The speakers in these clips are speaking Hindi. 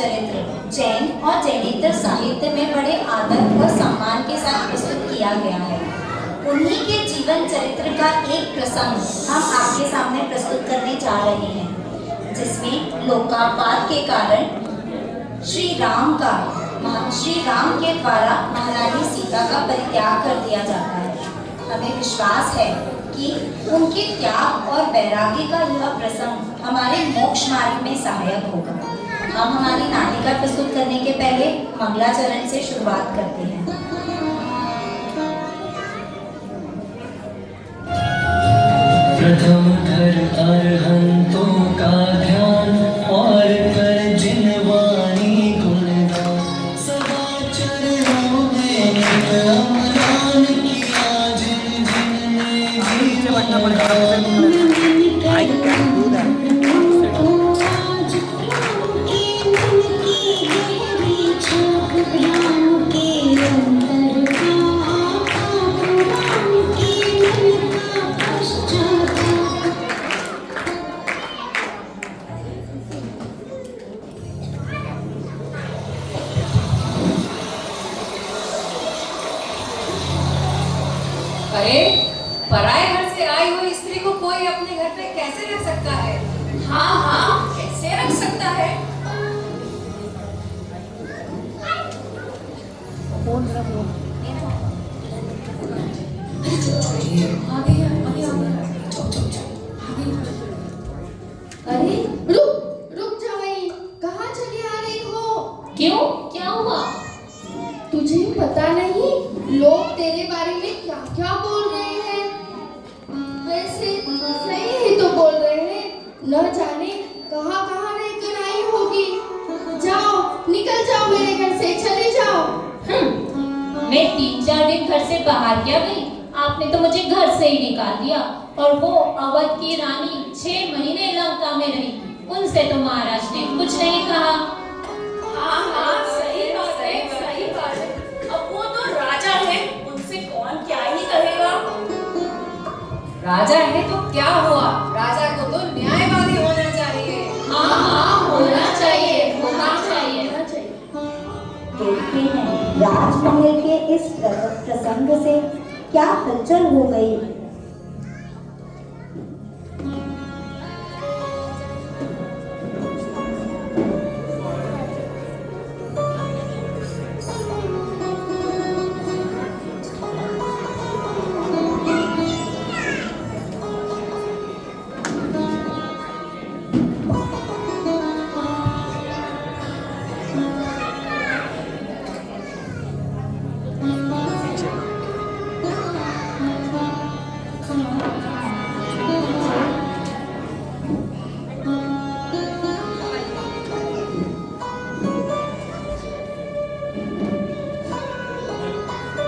चरित्र जैन और जैनेतर साहित्य में बड़े आदर और सम्मान के साथ प्रस्तुत किया गया है। उन्हीं के जीवन चरित्र का एक प्रसंग हम आपके सामने प्रस्तुत करने जा रहे हैं, जिसमें लोकापात के कारण श्री राम के द्वारा महारानी सीता का परित्याग कर दिया जाता है। हमें विश्वास है कि उनके त्याग और वैराग्य का यह प्रसंग हमारे मोक्ष मार्ग में सहायक होगा। हम हमारी नाटिका प्रस्तुत करने के पहले मंगलाचरण से शुरुआत करते हैं। प्रथम धर अरहंतों का ध्यान और कर जिन वाणी गुणगान, सदा चरणों में नित अमलान किया जिन जिन ने जीवन पराये घर से आई हुई स्त्री को कोई अपने घर पे कैसे रख सकता है? हाँ, कैसे रख सकता है? अरे रुक जा भाई, कहाँ चली आ रही हो? क्यों? क्या हुआ? तुझे पता नहीं लोग तेरे बारे में क्या क्या बोल रहे हैं? वैसे सही ही तो बोल रहे हैं, न जाने कहाँ कहाँ रहकर आई होगी। जाओ, निकल जाओ मेरे घर से, चले जाओ। मैं 3-4 दिन घर से बाहर क्या गई? आपने तो मुझे घर से ही निकाल दिया। और वो अवध की रानी 6 महीने लंका में रही, उनसे तो महाराज ने कुछ नहीं कहा। हाँ, सही बात है। अब वो तो राजा है, उनसे कौन क्या ही कहेगा। राजा है तो क्या हुआ? राजा को तो न्यायवादी होना चाहिए। हाँ, होना चाहिए। देखते हैं राजमहल के इस प्रसंग से क्या हलचल हो गई।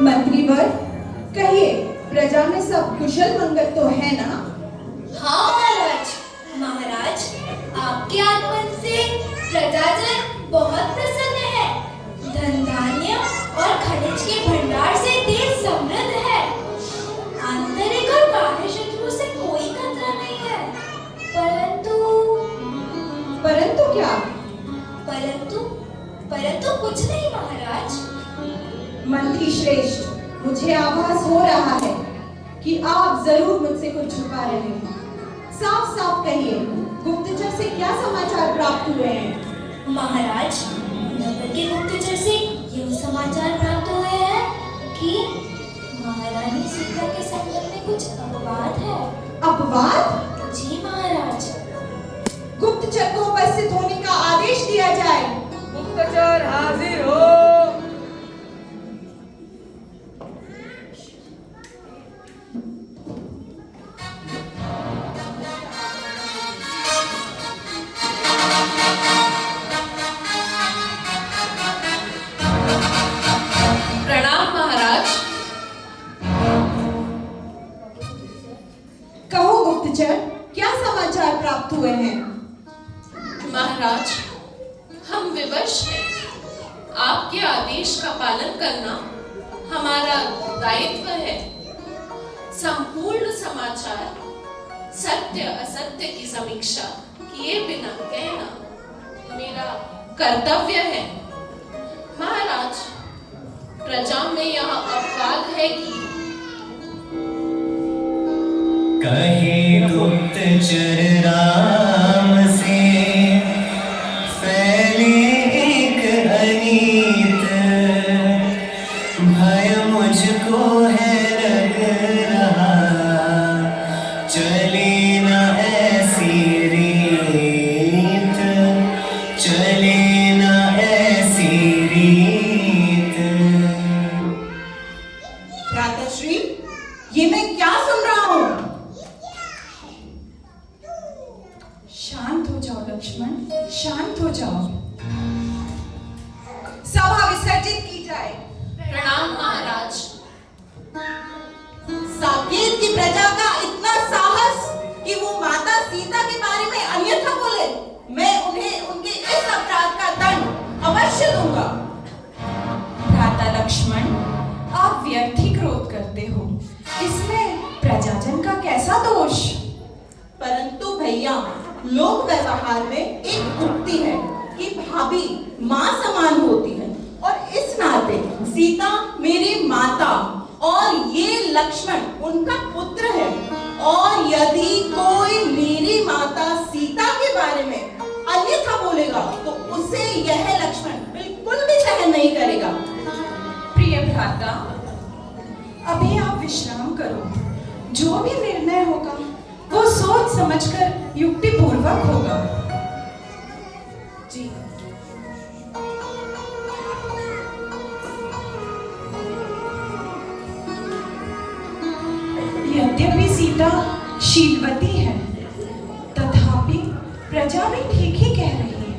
मंत्रीवर, कहिए, प्रजा में सब कुशल मंगल तो है ना? हाँ महाराज, आपके आगमन से प्रजाजन बहुत प्रसन्न है। धन धान्य और खनिज के भंडार से देश समृद्ध है। आंतरिक और बाह्य शत्रु से कोई खतरा नहीं है। परंतु क्या? परंतु कुछ नहीं महाराज। मंत्री श्रेष्ठ, मुझे आभास हो रहा है कि आप जरूर मुझसे कुछ छुपा रहे हैं। साफ साफ कहिए, गुप्तचर से क्या समाचार प्राप्त हुए हैं? महाराज, नगर के गुप्तचर से यह समाचार प्राप्त हुए हैं कि महारानी सीता के संबंध में कुछ अपवाद है। अपवाद? जी महाराज। गुप्तचर को उपस्थित होने का आदेश दिया जाए। गुप्तचर हाजिर हो। प्रणाम महाराज। कहो गुप्तचर, क्या समाचार प्राप्त हुए हैं? महाराज, हम विवश हैं। आपके आदेश का पालन करना हमारा दायित्व है। संपूर्ण समाचार सत्य असत्य की समीक्षा किए बिना कहना मेरा कर्तव्य है। महाराज, प्रजा में यह अपवाद है कि कहे गुप्तचर राम से फैले एक अनीत, भय मुझको है लग रहा, चले न ऐसी रीत, चले न ऐसी रीत। भ्राताश्री, ये मैं क्या सुन रहा हूँ? शांत हो जाओ लक्ष्मण, शांत हो जाओ। सभा विसर्जित की जाए। प्रणाम महाराज। साकेत की प्रजा का इतना साहस कि वो माता सीता के बारे में अन्यथा बोले। मैं उन्हें उनके इस अपराध का दंड अवश्य दूंगा। भ्राता लक्ष्मण, आप व्यर्थ ही क्रोध करते हो, इसमें प्रजाजन का कैसा दोष? परंतु भैया, लोक व्यवहार में एक उक्ति है कि भाभी माँ समान होती है, और इस नाते सीता मेरी माता और ये लक्ष्मण उनका पुत्र है। और यदि कोई मेरी माता सीता के बारे में अन्यथा बोलेगा तो उसे यह लक्ष्मण बिल्कुल भी सहन नहीं करेगा। प्रिय भ्राता, अभी आप विश्राम करो। जो भी निर्णय होगा वो सोच समझकर युक्तिपूर्वक होगा। जी। यद्यपि सीता शीलवती है, तथापि प्रजा भी ठीक ही कह रही है।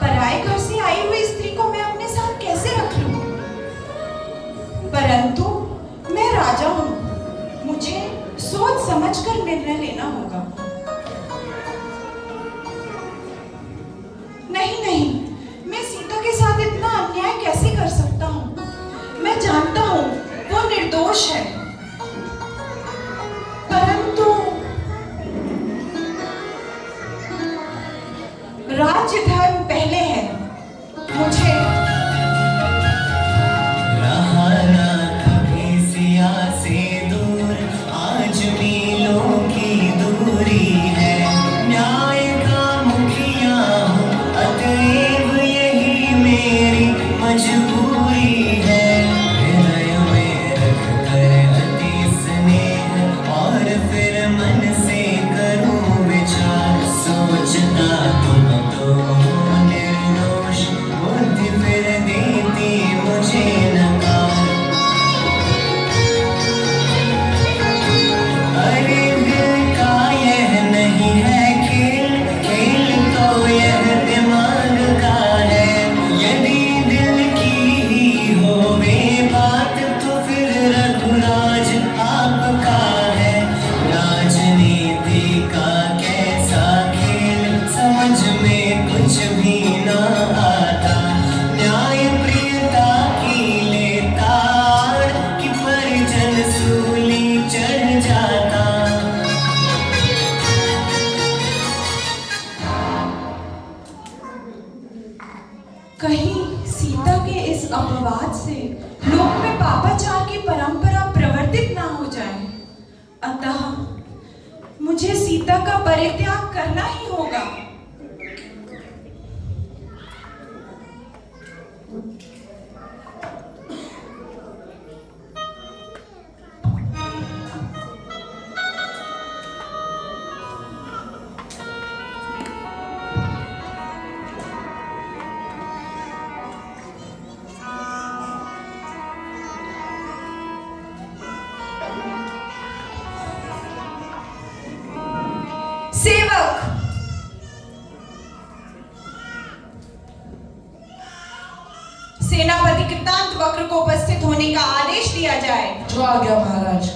पराये घर से आई हुई स्त्री को मैं अपने साथ कैसे रख लूं? परंतु मैं राजा हूं, मुझे सोच समझकर निर्णय लेना होगा। नहीं नहीं, मैं सीता के साथ इतना अन्याय कैसे कर सकता हूँ? मैं जानता हूँ वो निर्दोष है, परंतु राज्य धर्म पहले है। मुझे रहा ना कभी सिया से दूर, आज मीलों की दूरी है। न्याय का मुखिया हूँ, अतएव यही मेरी मजबूरी है। हृदय में रख कर अति स्नेह, और फिर मन से करूँ विचार। सोचता तुम तो हो निर्दोष, बुद्धि फिर देती मुझे नकार। अरे दिल का यह नहीं है खेल, खेल तो यह दिमाग का है। यदि दिल की ही होवे बात, तो फिर रघुराज आपका है। राजनीति का कैसा खेल, समझ में कुछ भी ना आता। न्याय प्रियता की लेता, कि परिजन सूली चढ़ जाता। कहीं सीता के इस अपवाद से लोक में पापाचार की परंपरा प्रवर्तित ना हो जाए, अतः मुझे सीता का परित्याग करना ही होगा। सेवक, सेनापति कृतांत वक्र को उपस्थित होने का आदेश दिया जाए। जो आ गया महाराज।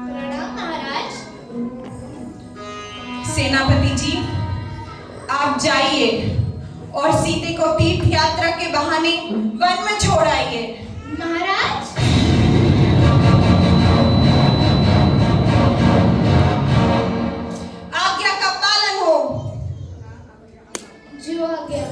प्रणाम महाराज। सेनापति जी, आप जाइए और सीते को तीर्थ यात्रा के बहाने वन में छोड़ आइए। महाराज, आज्ञा का पालन हो। जो आ गया।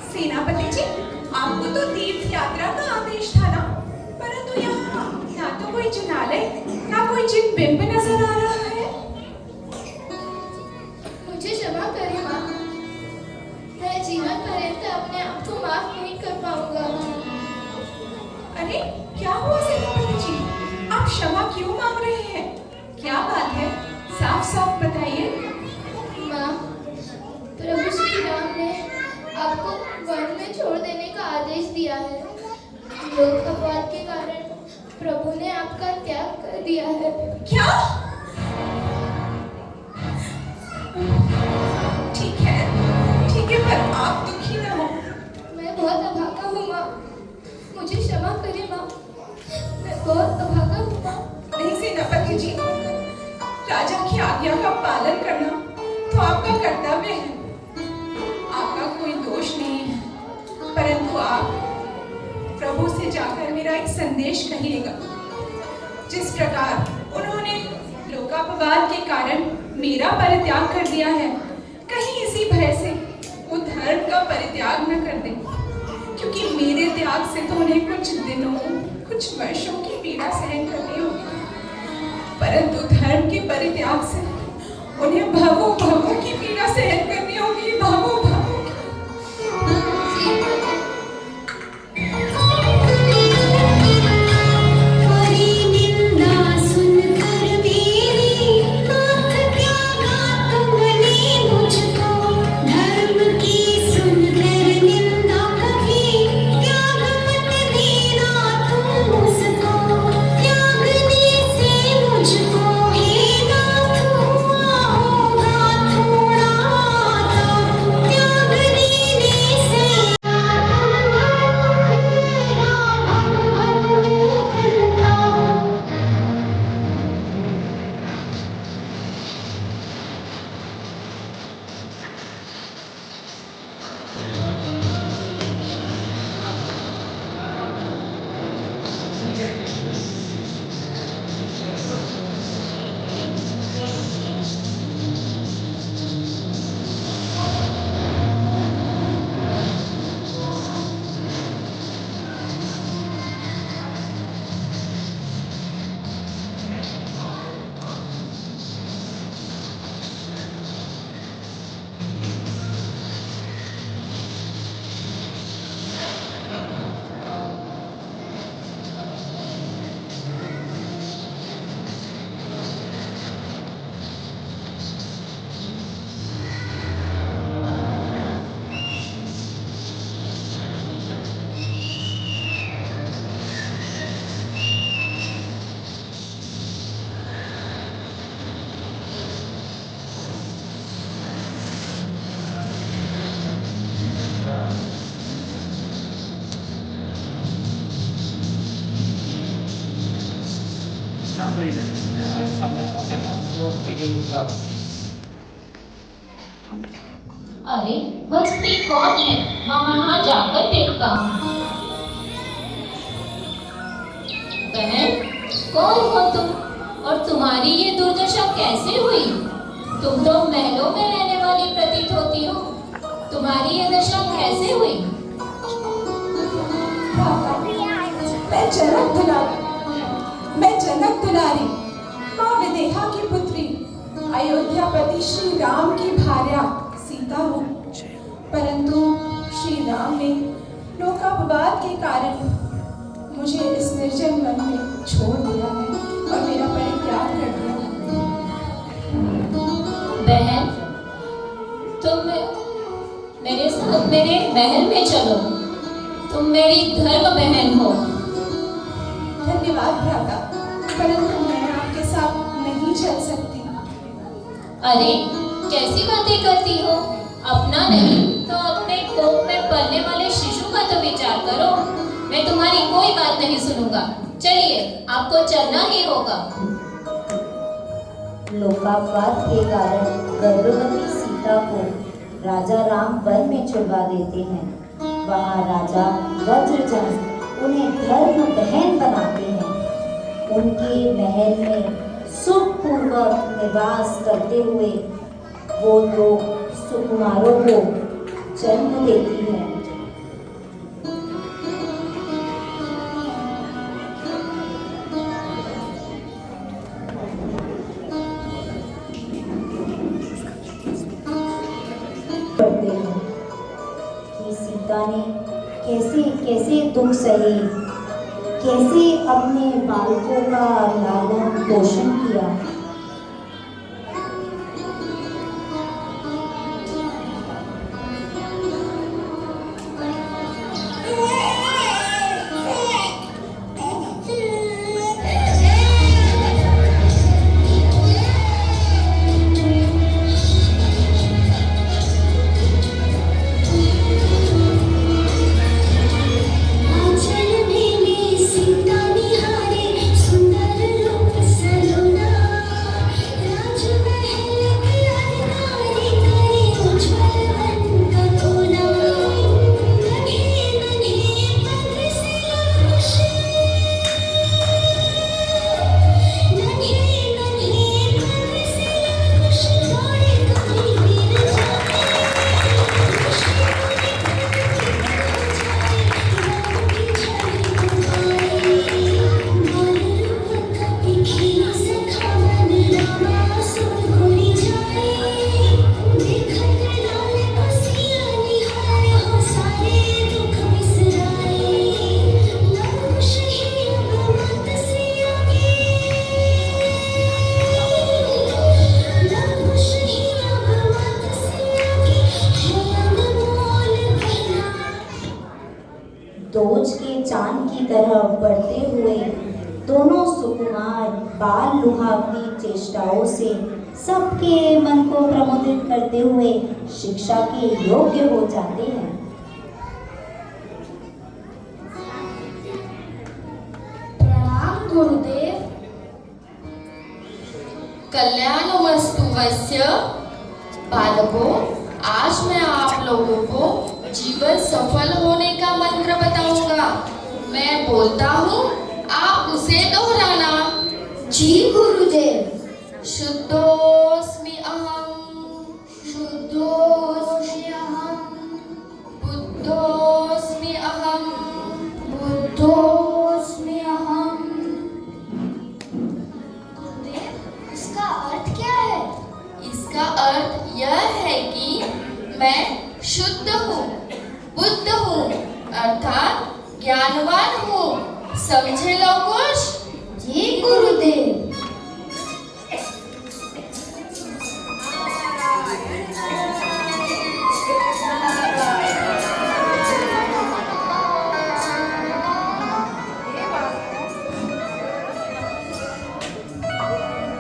सेनापति जी, आपको तो तीर्थ यात्रा का आदेश था ना, परंतु यहाँ ना तो कोई जिनालय ना कोई जिन बिंब नजर आ रहा है। मुझे क्षमा करें माँ, मैं जीवन पर्यंत अपने आप को माफ नहीं कर पाऊंगा। अरे क्या हुआ सेनापति जी, आप क्षमा क्यों मांग रहे हैं? क्या बात है, साफ साफ बताइए। माँ, प्रभु श्री राम ने आपको वन में छोड़ देने का आदेश दिया है। लोक अपवाद के कारण प्रभु ने आपका त्याग कर दिया है। क्या? ठीक है, पर आप दुखी न हो। मैं बहुत अभागा हूँ माँ, मुझे क्षमा करें माँ, मैं बहुत अभागा हूँ माँ। नहीं सेनापति जी, राजा की आज्ञा का पालन करना तो आपका कर्तव्य है। आपका कोई दोष नहीं है, परंतु आप प्रभु से जाकर मेरा एक संदेश कहिएगा। जिस प्रकार उन्होंने लोकापवाद के कारण मेरा परित्याग कर दिया है, कहीं इसी भय से वो धर्म का परित्याग न कर दें, क्योंकि मेरे त्याग से तो उन्हें कुछ दिनों, कुछ वर्षों की पीड़ा सहन करनी होगी, परंतु धर्म के परित्याग से उन्हें भवों की पीड़ा सहन करनी होगी, भवों की। अरे वह स्त्री कौन है? मैं वहां जाकर देखता हूँ। बहन, कौन हो तुम और तुम्हारी ये दुर्दशा कैसे हुई? तुम तो महलों में रहने वाली प्रतीत होती हो, तुम्हारी ये दशा कैसे हुई? मैं जनक दुलारी, माँ विदेहा की पुत्री, अयोध्यापति श्री राम की भार्या सीता हूँ। परंतु श्री राम ने लोकापवाद के कारण मुझे इस निर्जन वन में छोड़ दिया है और मेरा परित्याग कर दिया है। बहन, तुम मेरे साथ मेरे महल में चलो। तुम मेरी धर्म बहन हो। धन्यवाद भ्राता, परंतु मैं आपके साथ नहीं चल सकती। अरे कैसी बातें करती हो? अपना नहीं तो अपने कोख में पलने वाले शिशु का तो विचार करो। मैं तुम्हारी कोई बात नहीं सुनूंगा। चलिए, आपको चलना ही होगा। लोकापवाद के कारण गर्भवती सीता को राजा राम वन में छुड़वा देते हैं। वहाँ राजा वज्रजन उन्हें धर्म बहन बनाते हैं। उनके महल में सुखपूर्वक निवास करते हुए वो लोग सुकुमारों को जन्म देती है। पढ़ते हैं कि सीता ने कैसे कैसे दुख सहे, कैसे अपने बालकों का लालन पोषण किया। दोज के चांद की तरह बढ़ते हुए दोनों सुकुमार बाल लुभावनी चेष्टाओं से सबके मन को प्रमोदित करते हुए शिक्षा के योग्य हो जाते हैं। प्रणाम गुरुदेव। कल्याणमस्तु वैश्य। बालकों, आज मैं आप लोगों को जीवन सफल होने का मंत्र बताऊंगा। मैं बोलता हूँ, आप उसे दोहराना। जी गुरुदेव। शुद्धोस्मि अहम, शुद्धोस्मि अहम, बुद्धोस्मि अहम, बुद्धोस्मि अहम। गुरुदेव, इसका अर्थ क्या है? इसका अर्थ यह है कि मैं शुद्ध हूँ, बुद्ध हूँ, अर्थात ज्ञानवान हूँ। समझे लोग कुछ? जी गुरुदेव।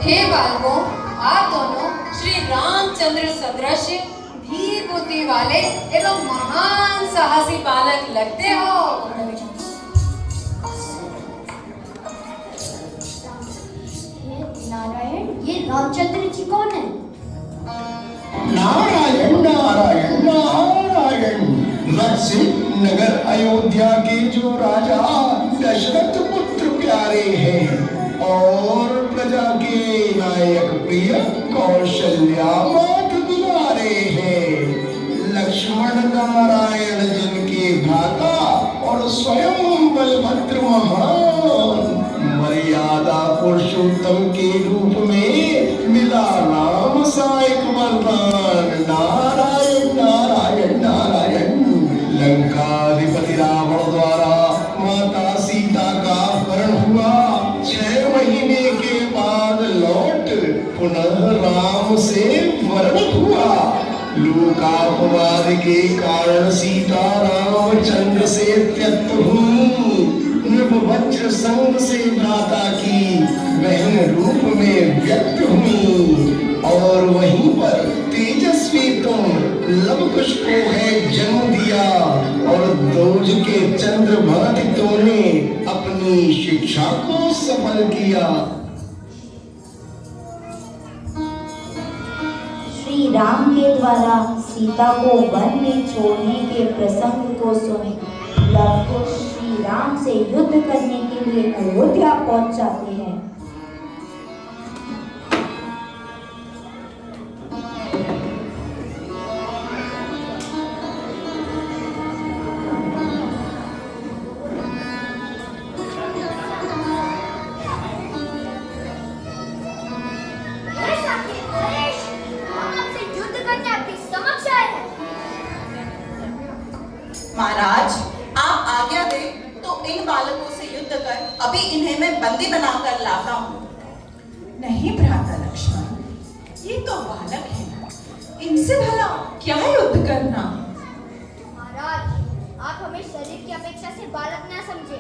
हे बालकों, आप दोनों श्री रामचंद्र सदृश धीर बुद्धि वाले एवं महान साहसी बालक लगते हो। नारायण, ये रामचंद्र जी कौन है? नारायण नारायण नारायण। वत्स्य नगर अयोध्या के जो राजा दशरथ पुत्र प्यारे हैं और प्रजा के नायक प्रिय कौशल्या मात दुलारे हैं। लक्ष्मण नारायण जिनके भ्राता और स्वयं बलभद्र महान मर्यादा पुरुषोत्तम के रूप में मिला राम सा एक वरदान। नारायण नारायण नारायण। लंकाधिपति रावण द्वारा माता सीता पुनः राम से वर्णित हुआ। लोकापवाद के कारण सीता रामचंद्र से त्यक्त हुई। नृपवज्र संग से भ्राता की बहन रूप में व्यक्त हुई। और वहीं पर तेजस्वी तुम लवकुश को है जन्म दिया। और दोज के चंद्रभादितों ने अपनी शिक्षा को सफल किया। श्री राम के द्वारा सीता को वन में छोड़ने के प्रसंग को सुन लवकुश श्री राम से युद्ध करने के लिए अयोध्या पहुंच जाते हैं। महाराज, आप आज्ञा दे तो इन बालकों से युद्ध कर अभी इन्हें मैं बंदी बनाकर लाता हूँ। नहीं भ्राता लक्ष्मण, ये तो बालक है, इनसे भला क्या युद्ध करना। महाराज, आप हमें शरीर की अपेक्षा से बालक ना समझे,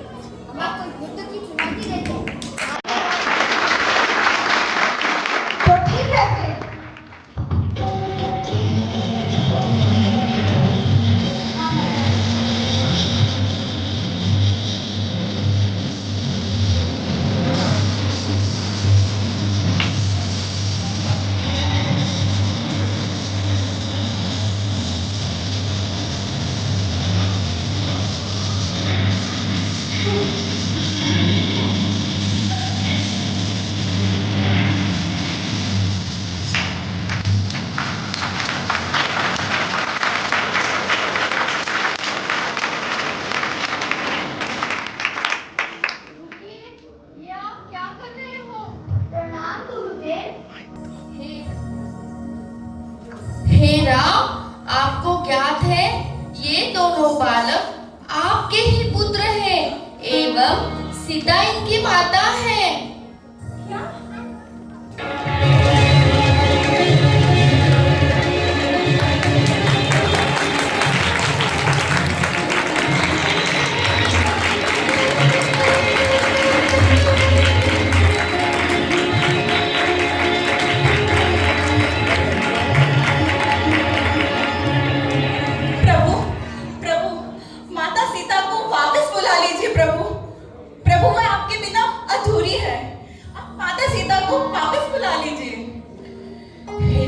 हम आपको युद्ध की चुनौती देते हैं। तो ठीक है फिर। हे राम, आपको ज्ञात है ये दोनों बालक आपके ही पुत्र हैं एवं सीता इनकी माता है।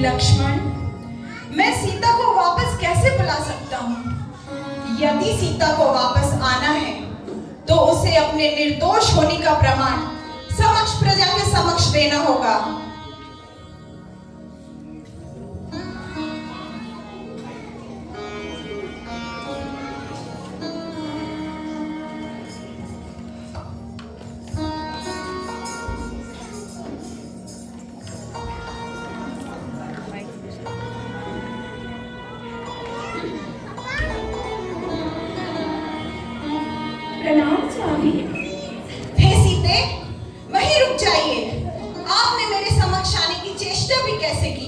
लक्ष्मण, मैं सीता को वापस कैसे बुला सकता हूँ? यदि सीता को वापस आना है तो उसे अपने निर्दोष होने का प्रमाण समक्ष प्रजा के समक्ष देना होगा। प्रणाम स्वामी। हे सीते, वहीं रुक जाइए। आपने मेरे समक्ष आने की चेष्टा भी कैसे की?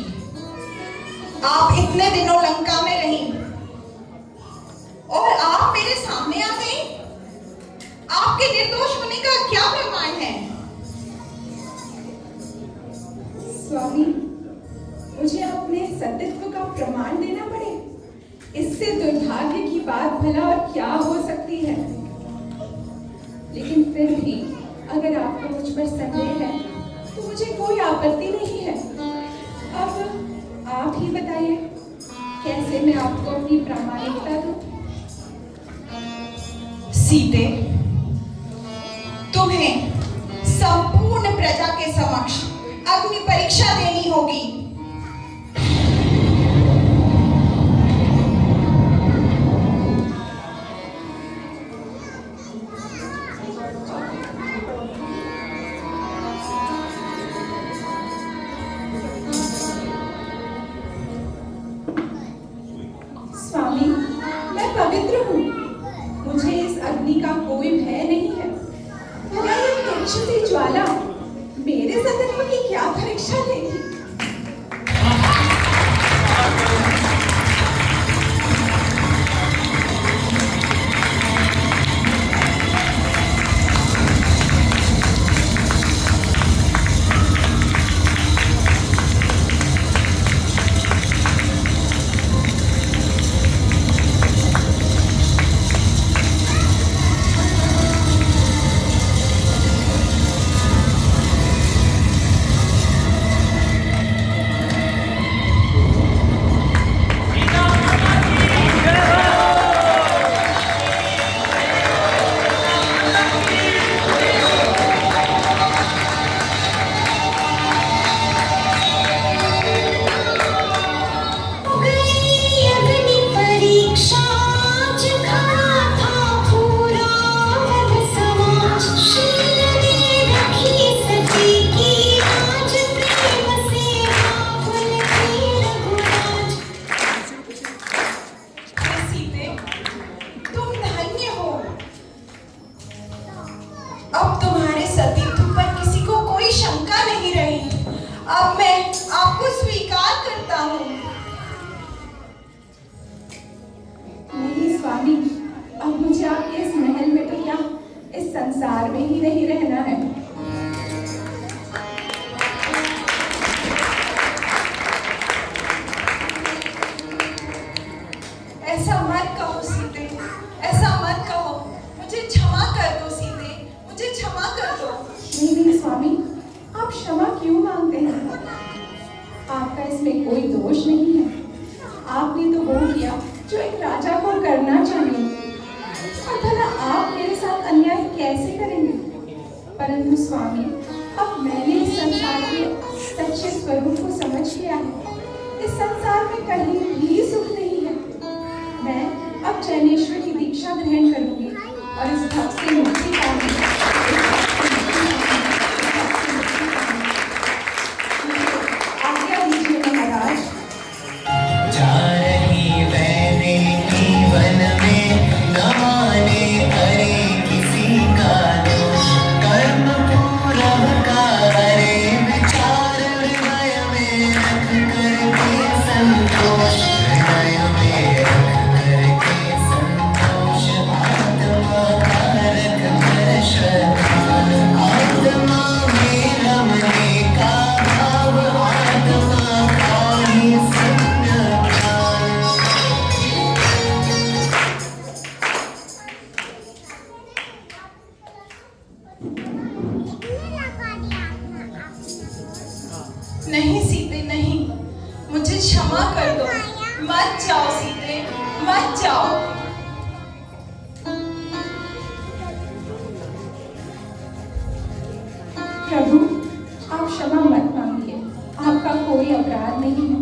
आप इतने दिनों लंका में रही और आप मेरे सामने आ गई। आपके निर्दोष होने का क्या प्रमाण है? स्वामी, मुझे अपने सतीत्व का प्रमाण देना पड़े, इससे दुर्भाग्य की बात भला और क्या हो सकती है। लेकिन फिर भी अगर आपको मुझ पर संदेह है तो मुझे कोई आपत्ति नहीं है। अब आप ही बताइए, कैसे मैं आपको अपनी प्रामाणिकता दूं? सीते, तुम्हें संपूर्ण प्रजा के समक्ष अग्नि परीक्षा देनी होगी। स्वामी, मैं पवित्र हूँ, मुझे इस अग्नि का कोई भय नहीं है। भला ये राक्षसी ज्वाला मेरे सतीत्व की क्या परीक्षा लेगी? अब मैं आपको स्वीकार करता हूँ। नहीं स्वामी, अब मुझे आपके इस महल में तो क्या, इस संसार में ही नहीं रहना है। ऐसा मत कहो सीते, ऐसा मत कहो। मुझे क्षमा कर दो सीते, मुझे क्षमा कर दो। नहीं स्वामी, आप क्षमा क्यों मांगते हैं? आपका इसमें कोई दोष नहीं है। आपने तो वो किया जो एक राजा को करना चाहिए। और भला आप मेरे साथ अन्याय कैसे करेंगे? परंतु स्वामी, अब मैंने इस संसार के सच्चे स्वरूप को समझ लिया है। इस संसार में कहीं भी सुख नहीं है। मैं अब चैनेश्वर की दीक्षा ग्रहण करूंगी और इस भव से मुक्ति पाऊंगी। आज्ञा दीजिए महाराज। जा रही मैंने जीवन में न माने करे किसी का दोष, कर्म पूरब का हरे विचार हृदय में रख करके संतोष, हृदय में रख करके संतोष, आत्मा का रख कर श्रद्धा, आत्मा में रमने का भाव, आत्मा का ही नहीं सीते, नहीं, मुझे क्षमा कर दो। मत जाओ सीते, मत जाओ। प्रभु, आप क्षमा मत मांगिए। आपका कोई अपराध नहीं है।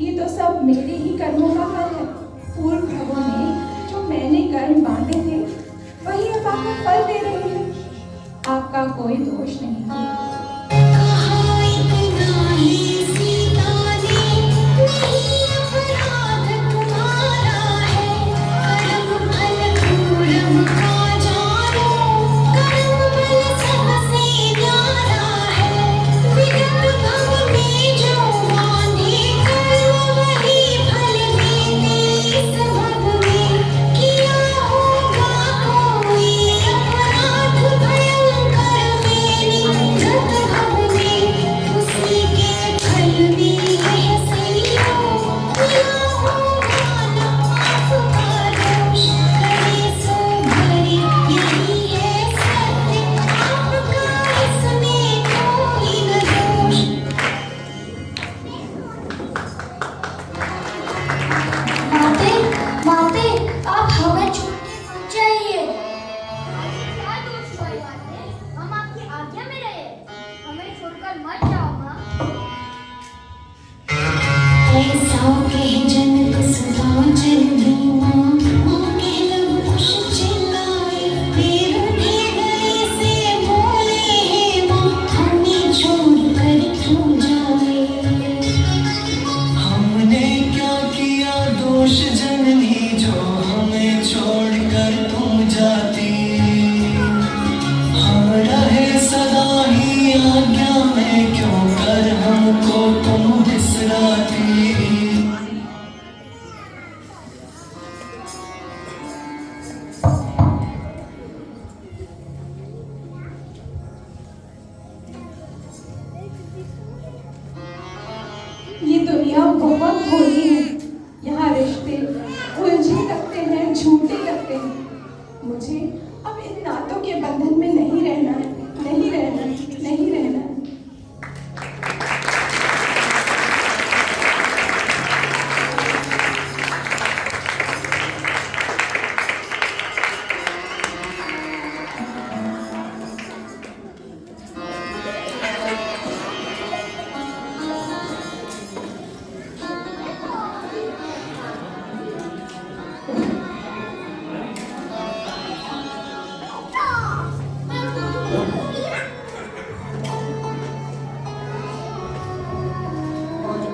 ये तो सब मेरे ही कर्मों का फल है। पूर्व भवों में जो मैंने कर्म बांधे थे, वही अब आपको फल दे रहे हैं। आपका कोई दोष नहीं है। ये दुनिया बहुत भोली है। यहाँ रिश्ते उलझे लगते हैं, झूठे लगते हैं। मुझे अब इन नातों के बंधन में नहीं रहना है, नहीं रहना, नहीं रहना।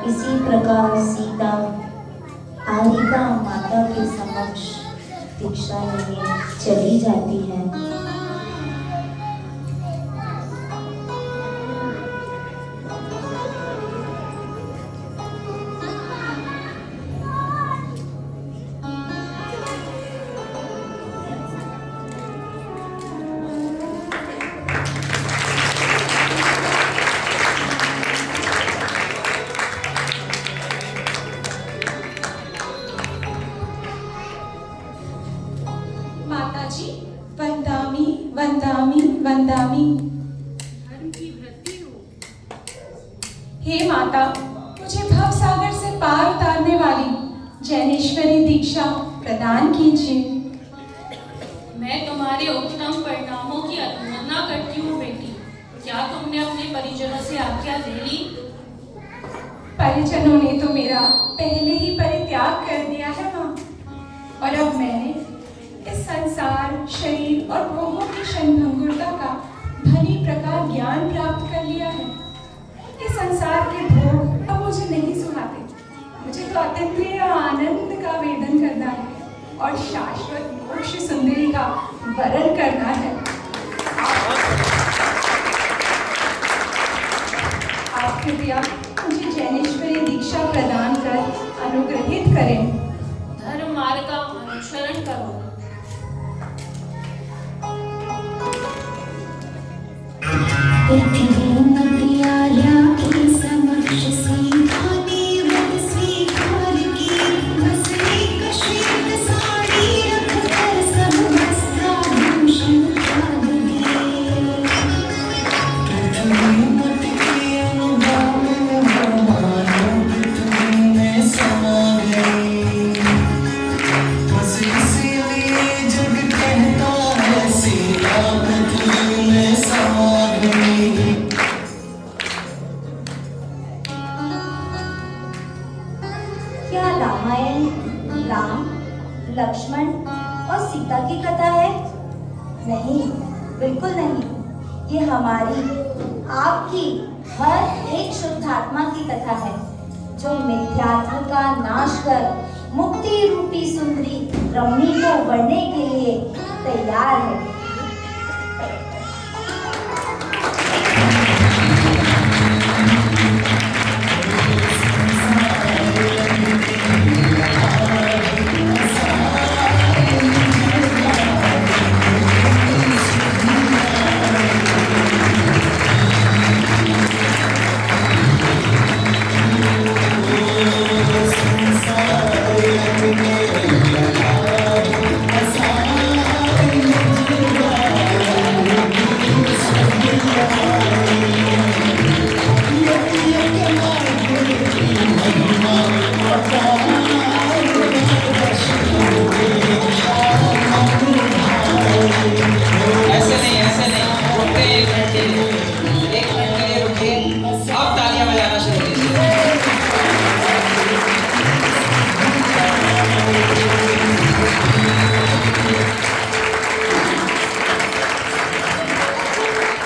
इसी प्रकार सीता आरिका माता के समक्ष दीक्षा लेने चली जाती है। मंदामी। हे माता, मुझे भव सागर से पार उतारने वाली जैनेश्वरी दीक्षा प्रदान कीजिए। मैं तुम्हारे उत्तम परिणामों की अनुमोदना करती हूँ बेटी। क्या तुमने अपने परिजनों से आज्ञा ले ली? परिजनों ने तो मेरा पहले ही परित्याग कर दिया है माँ, और अब मैंने इस संसार, शरीर और भोगों की क्षणभंगुरता का भली प्रकार ज्ञान प्राप्त कर लिया है। ये संसार के भोग अब मुझे नहीं सुहाते। मुझे तो अतीन्द्रिय आनंद का वेदन करना है और शाश्वत मोक्ष सुंदरी का वरण करना है। आप कृपया मुझे जैनेश्वरी दीक्षा प्रदान कर अनुग्रहित करें। धर्म मार्ग का अनुसरण करो। क्या रामायण राम, लक्ष्मण और सीता की कथा है? नहीं, बिल्कुल नहीं। ये हमारी, आपकी हर एक शुद्धात्मा की कथा है, जो मिथ्यात्व का नाश कर मुक्ति रूपी सुंदरी रमणी को बढ़ने के लिए तैयार है।